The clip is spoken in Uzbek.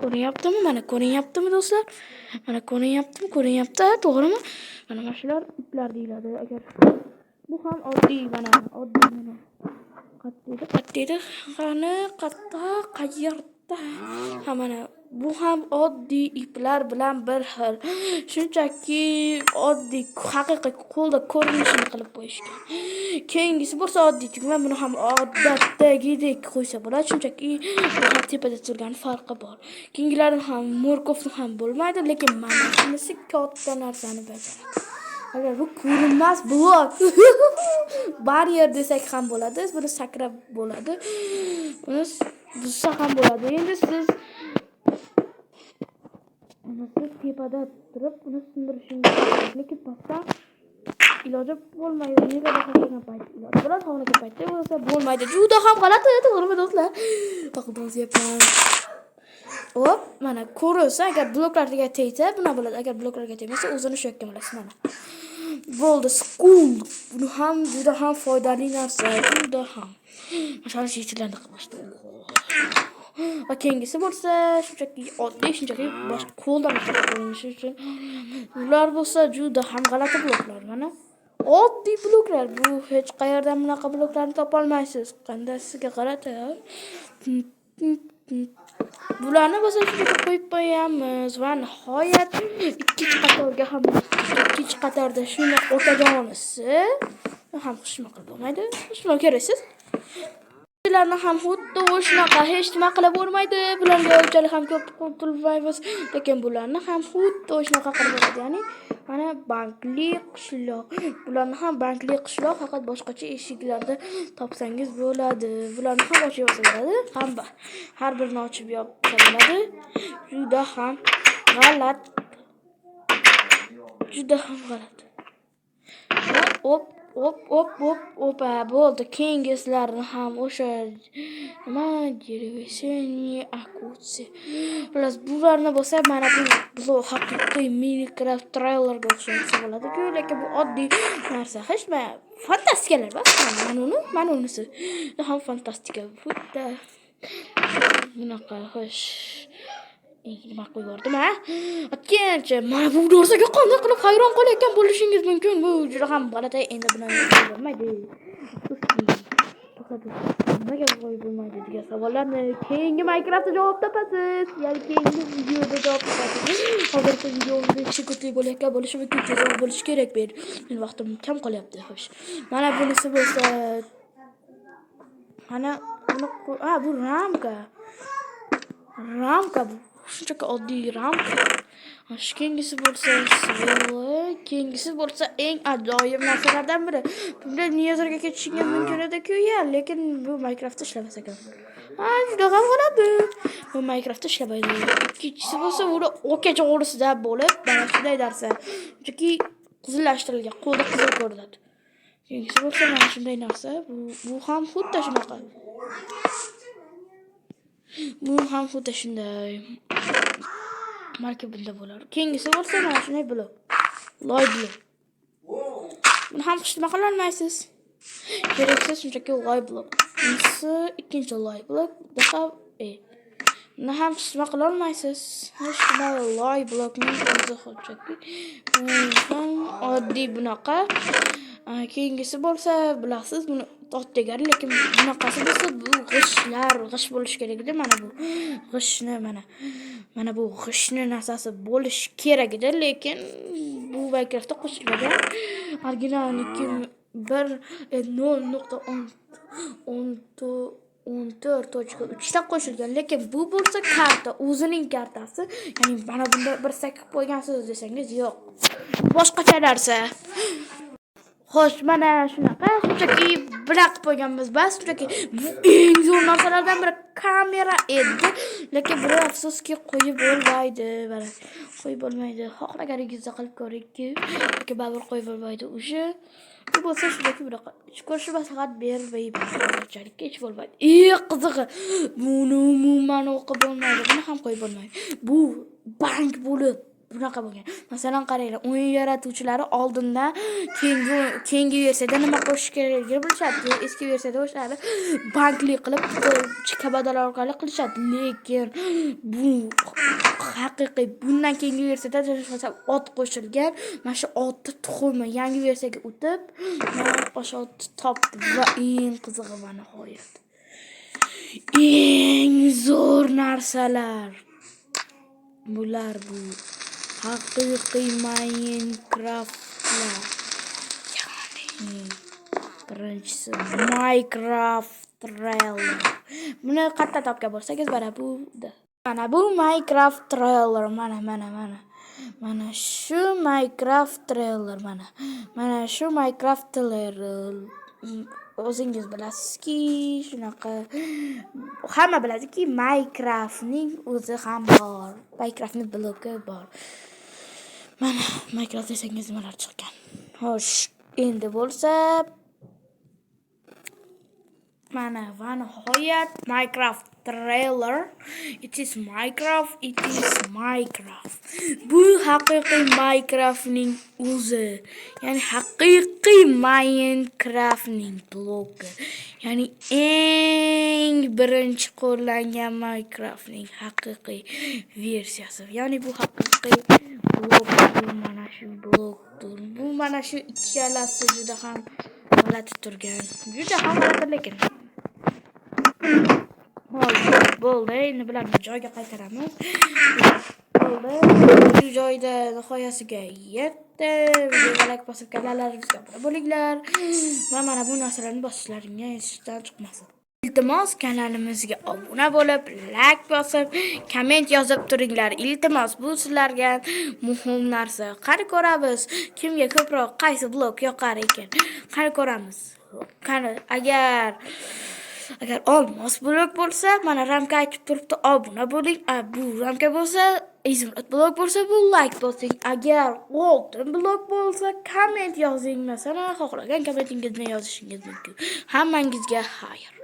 Ko'ryaptimi? Mana ko'ryaptimi do'stlar? Mana ko'ryapti, to'g'rimi? Mana shular iplar deyiladi. Agar bu ham oddiy mana. Qattaydi. Qani qatta qayerda? Ha mana bu ham oddiy iplar bilan bir xil. Shunchaki oddiy haqiqiy qo'lda ko'rinishini qilib qo'yishgan. Keyingisi bo'lsa oddiy tugma, buni ham odatdagidek qo'ysa bo'ladi. Shunchaki bu ham tepada turgan farqi bor. Keyingilarni ham morkovni ham bo'lmaydi, lekin mana shunisi katta narsani bajaradi. Agar bu ko'rinmas blok baryer desak ham bo'ladi, buni sakrab bo'ladi. Buni buzsa ham bo'ladi. Endi siz tepada turib buni sindirishingiz kerak, lekin pastdan iloji bo'lmaydi. Nega xohlagan paytda iloji bo'ladi, xohlagan paytda bo'lsa bo'lmaydi. Juda ham g'alati, to'g'rimi do'stlar? To'g'rimi? Hop, mana ko'rsa, agar bloklarga tegsa, buna bo'ladi. Agar bloklarga tegmasa, o'zini shu yerga olasiz mana. Bo'ldi, school. Buni ham juda ham foydali narsa, juda ham. Masalan, shunchalarni qilishdi. Va keyingisi bo'lsa, shunchaki oddiy, shunchaki boshqa qo'ldan qo'llanishi uchun. Ular bo'lsa juda ham g'alati bloklar, mana. Oddiy bloklar, bu hech qayerdan bunaqa bloklarni topa olmaysiz. Qanday sizga g'alati. Bularni bo'lsa shunga qo'yib qo'yamiz va nihoyat ikkinchi qatorda shuni okajonisi ham xushma qilib bo'lmaydi. Xushma keraksiz. Bularni ham xuddi o'shanaqa hech nima qilib bo'lmaydi. Bularga unchalik ham ko'p qilmaymiz, lekin bularni ham xuddi o'shanaqa qilib bo'ladi. Ya'ni mana bankli qishloq. Bularni ham bankli qishloq, faqat boshqacha eshiklarda topsangiz bo'ladi. Bularni ham ochib bo'ladi. Har birini ochib yopsa bo'ladi. Juda ham g'alat. Bo'ldi. Keyingilarni ham o'sha nima derevesheniy akutsi. Plus bularni bo'lsa mana bu haqiqiy Minecraft trailerga o'xshaysa bo'ladi-ku, lekin bu oddiy narsa. Hech nima fantastikalar bor. Mana unisi. Ham fantastika. Xuddi bunaqa xo'sh. Nima qo'yib ha? Atgancha mana bu narsaga qanday qilib hayron qolayotgan bo'lishingiz mumkin. Bu juda ham g'alati, endi buni bo'lmaydi. Nimaga qo'yib bo'lmaydi degan savollarni keyingi Minecraftda javob topasiz. Ya'ni keyingi videoda javob topasiz. Hozirgi videomizda chekutli bo'layotgan bo'lishi mumkin, tezroq bo'lishi kerak. Men vaqtim kam qolyapti, xo'sh. Mana bunisi bo'lsa, mana bu ramka bu. Shunchaki oddiy ramka. Keyingisi bo'lsa eng ajoyib narsalardan biri. Bunda Netherga ketishingiz mumkin edi-ku, lekin bu Minecraftda ishlamasa kerak. Juda ham g'alati. Bu Minecraftda ishlamaydi. Ikkinchisi bo'lsa, u okacha o'g'risida bo'lib, mana shunday narsa. Chunki qizillashtirilgan, qo'lda qizil ko'rinadi. Keyingisi bo'lsa, mana shunday narsa. Bu ham xuddi shunaqa. Bu ham xuddi shunday. Marka bunda bo'lar. Keyingisi bo'lsa mana shunday blok. Loy blok. Buni ham xishma qila olmaysiz. Keraksiz shunchaki loy blok. Ikkinchi loy blok. Buni ham xishma qila olmaysiz. Hech nima loy blokning o'zi xuddi. Ham oddiy bunaqa. Keyingisi bo'lsa, bilasiz, buni otdegari, lekin bunaqasi bo'lsa, bu g'ish bo'lish kerak edi. Mana bu g'ishni mana bu g'ishni narsasi bo'lish kerak edi, lekin bu Minecraftda qo'shilmagan. Originalniki 1.14.3 ta qo'shilgan, lekin bu bo'lsa karta, o'zining kartasi. Ya'ni mana bunda bir sakib qo'ygansiz desangiz, yo'q. Boshqacha narsa. Xo'sh, mana shunaqa, shunchaki bunaqa qo'yganmiz bas, shunchaki bu eng zo'r narsalardan biri kamera edi, lekin bir afsuski qo'yib bo'lmaydi. Mana qo'yib bo'lmaydi. Xohlaganingizni qilib ko'ring-ki, lekin baribir qo'yib bo'lmaydi. O'sha bu bo'lsa shunchaki bunaqa. Ko'rishni maslahat bermayman. Qanchalik hech bo'lmaydi. Qizig'i, buni umuman o'qib bo'lmaydi. Buni ham qo'yib bo'lmaydi. Bu bank bo'lib bunaqa bo'lgan. Masalan, qaranglar, o'yin yaratuvchilari oldindan keyingi versiyada nima qo'shish kerakligini bilishadi. Eski versiyada o'shani bankli qilib kabadalar orqali qilishadi. Lekin bu haqiqiy bundan keyingi versiyada ot qo'shilgan. Mana shu otni tuxumi yangi versiyaga o'tib, men o'sha otni topdim va eng qizig'i va nihoyat eng zo'r narsalar bular bu haqiqiy Minecraftlar. Ya'ni birinchisi Minecraft trailer. Buni qayerda topgan bo'lsangiz, mana bu Minecraft trailer, mana shu Minecraft trailer, mana shu Minecraft trailer. O'zingiz bilasizki, shunaqa hamma biladiki, Minecraftning o'zi ham bor. Minecraftning blogi bor. Mana Minecraft desangiz nimalar chiqqan. Xo'sh, endi bo'lsa mana va nihoyat Minecraft trailer. It is Minecraft. Bu haqiqiy Minecraftning o'zi. Ya'ni haqiqiy Minecraftning blogi. Ya'ni eng birinchi qo'llangan Minecraftning haqiqiy versiyasi. Ya'ni bu haqiqiy blog, mana shu blogdir. Bu mana shu ikkalasi juda ham g'alati turgan. Juda ham g'alati lekin. Bo'ldi, endi bularni joyiga qaytaramiz. Bo'ldi, shu joyda nihoyasiga yetdi. Videoga like bosib, kanalarimizga obuna bo'linglar va mana bu narsalarni bosishlaringga esdan chiqmasin. Iltimos, kanalimizga obuna bo'lib, like bosib, komment yozib turinglar. Iltimos, bu sizlarga muhim narsa. Qani ko'ramiz, kimga ko'proq qaysi blog yoqar ekan. Qani ko'ramiz. Qani agar olmos blog bo'lsa, mana Ramka aytib turibdi, obuna bo'ling. Bu Ramka bo'lsa, Izmrat blog bo'lsa, bu like bosing. Agar oltin blog bo'lsa, komment yozing. Masalan, xohlagan kommentingizni yozishingiz mumkin. Hammangizga xayr.